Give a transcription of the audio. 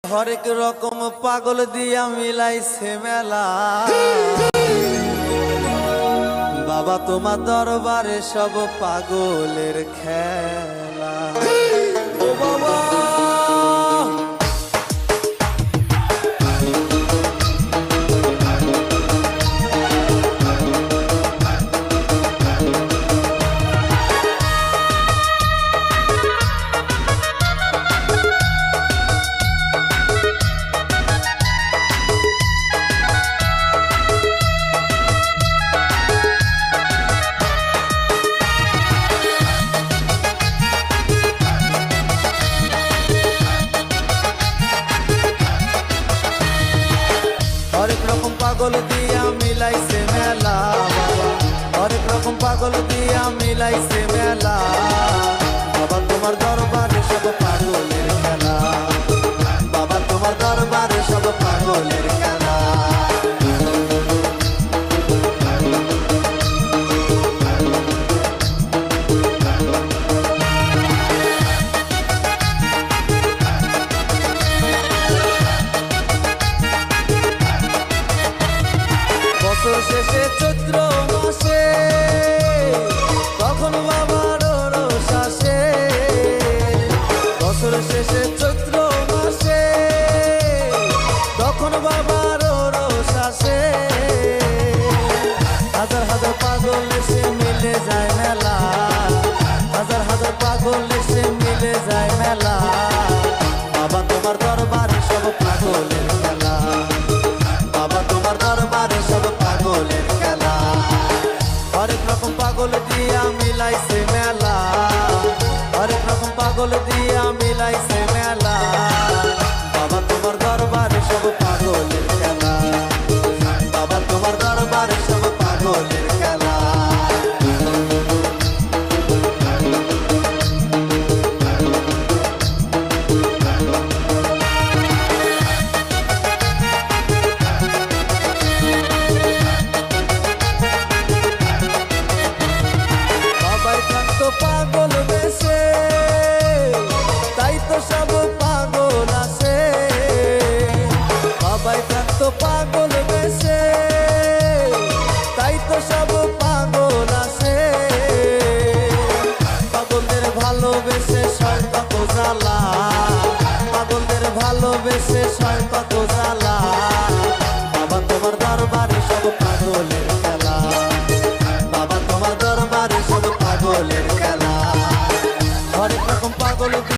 হরেক রকম পাগল দিয়া মিলাইছে মেলা। বাবা তোমার দরবারে সব পাগলের খেলা। ও বাবা হরেক রকম পাগল দিয়া মিলাইছে মেলা। বাবা হরেক রকম পাগল দিয়া মিলাইছে মেলা। বাবা তোমার দরবারে সব পাগলের খেলা। বাবা তোমার দরবারে সব পাগলের খেলা। বছর শেষে চৈত্র মাসে তখন বাবার রোষ আসে। বছর শেষে চৈত্র মাসে তখন বাবার রোষ আসে। হাজার হাজার পাগল এসে মিলে যায় মেলা। হাজার হাজার পাগল এসে মিলে যায় মেলা। বাবা তোমার দরবারে সব পাগলের খেলা। বাবা তোমার দরবারে সব পাগলের খেলা। হরেক রকম পাগল দিয়া মিলাইছে মেলা। হরেক রকম পাগল দিয়া মিলাইছে মেলা। বাবা তোমার দরবারে সব পাগলের খেলা। বাবা তোমার দরবারে সব পাগলের খেলা। পাগল বেশে তাই তো সব পাগল আছে। বাবাই থাকতো পাগল বেশে তাই তো সব পাগল আছে। পাগলদের ভালোবেসে সয় কত জ্বালা। পাগলদের ভালোবেসে সয় কত